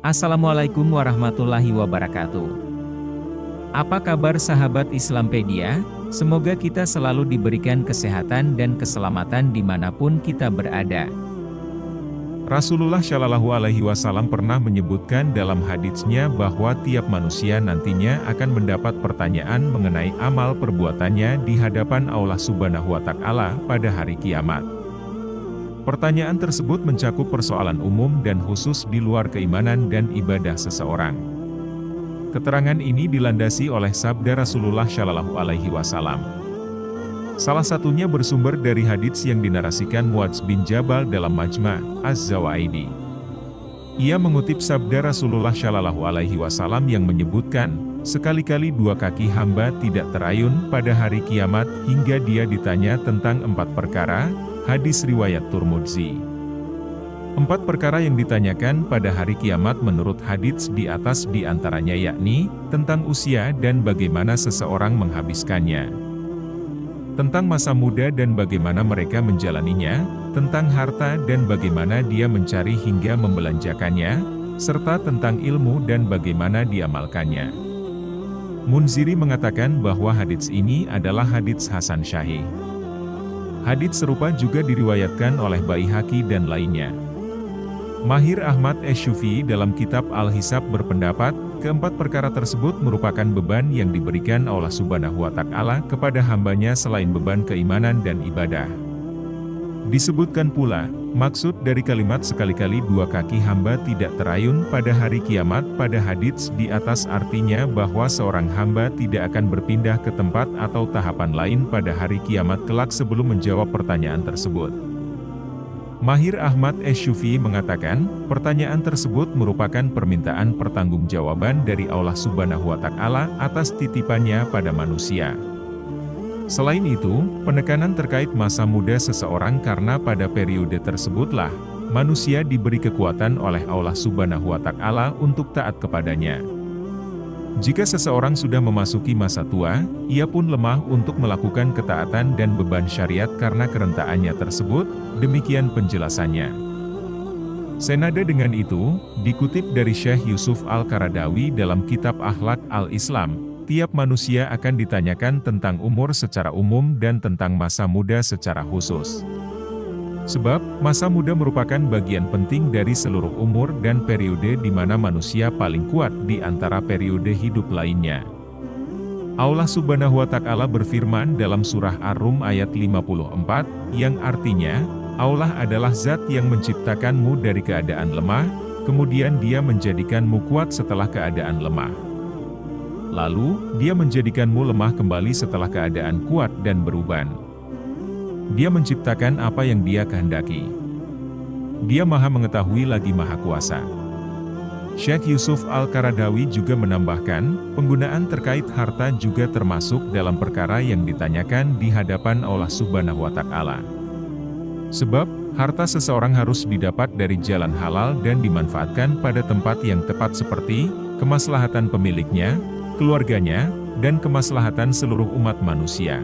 Assalamualaikum warahmatullahi wabarakatuh. Apa kabar sahabat Islampedia? Semoga kita selalu diberikan kesehatan dan keselamatan dimanapun kita berada. Rasulullah Shallallahu Alaihi Wasallam pernah menyebutkan dalam haditsnya bahwa tiap manusia nantinya akan mendapat pertanyaan mengenai amal perbuatannya di hadapan Allah Subhanahu wa Ta'ala pada hari kiamat. Pertanyaan tersebut mencakup persoalan umum dan khusus di luar keimanan dan ibadah seseorang. Keterangan ini dilandasi oleh sabda Rasulullah Shallallahu Alaihi Wasallam. Salah satunya bersumber dari hadits yang dinarasikan Muadz bin Jabal dalam Majma' Az-Zawaidi. Ia mengutip sabda Rasulullah Shallallahu Alaihi Wasallam yang menyebutkan, sekali-kali dua kaki hamba tidak terayun pada hari kiamat hingga dia ditanya tentang 4 perkara. Hadis riwayat Tirmidzi. 4 perkara yang ditanyakan pada hari kiamat menurut hadits di atas diantaranya yakni, tentang usia dan bagaimana seseorang menghabiskannya, tentang masa muda dan bagaimana mereka menjalaninya, tentang harta dan bagaimana dia mencari hingga membelanjakannya, serta tentang ilmu dan bagaimana diamalkannya. Munziri mengatakan bahwa hadits ini adalah hadits Hasan Syahih. Hadits serupa juga diriwayatkan oleh Baihaqi dan lainnya. Mahir Ahmad Asy-Syufi'i dalam kitab Al-Hisab berpendapat, keempat perkara tersebut merupakan beban yang diberikan Allah Subhanahu wa Ta'ala kepada hambanya selain beban keimanan dan ibadah. Disebutkan pula, maksud dari kalimat sekali-kali dua kaki hamba tidak terayun pada hari kiamat pada hadits di atas artinya bahwa seorang hamba tidak akan berpindah ke tempat atau tahapan lain pada hari kiamat kelak sebelum menjawab pertanyaan tersebut. Mahir Ahmad Asy-Syufi'i mengatakan, pertanyaan tersebut merupakan permintaan pertanggungjawaban dari Allah Subhanahu wa Ta'ala atas titipannya pada manusia. Selain itu, penekanan terkait masa muda seseorang karena pada periode tersebutlah, manusia diberi kekuatan oleh Allah Subhanahu wa Ta'ala untuk taat kepadanya. Jika seseorang sudah memasuki masa tua, ia pun lemah untuk melakukan ketaatan dan beban syariat karena kerentaannya tersebut, demikian penjelasannya. Senada dengan itu, dikutip dari Syekh Yusuf Al-Qaradawi dalam kitab Akhlak Al-Islam, tiap manusia akan ditanyakan tentang umur secara umum dan tentang masa muda secara khusus. Sebab, masa muda merupakan bagian penting dari seluruh umur dan periode di mana manusia paling kuat di antara periode hidup lainnya. Allah Subhanahu wa Ta'ala berfirman dalam surah Ar-Rum ayat 54, yang artinya, Allah adalah zat yang menciptakanmu dari keadaan lemah, kemudian Dia menjadikanmu kuat setelah keadaan lemah. Lalu, Dia menjadikanmu lemah kembali setelah keadaan kuat dan beruban. Dia menciptakan apa yang Dia kehendaki. Dia Maha Mengetahui lagi Maha Kuasa. Syekh Yusuf Al-Qaradawi juga menambahkan, penggunaan terkait harta juga termasuk dalam perkara yang ditanyakan di hadapan Allah Subhanahu wa Ta'ala. Sebab, harta seseorang harus didapat dari jalan halal dan dimanfaatkan pada tempat yang tepat seperti kemaslahatan pemiliknya, keluarganya, dan kemaslahatan seluruh umat manusia.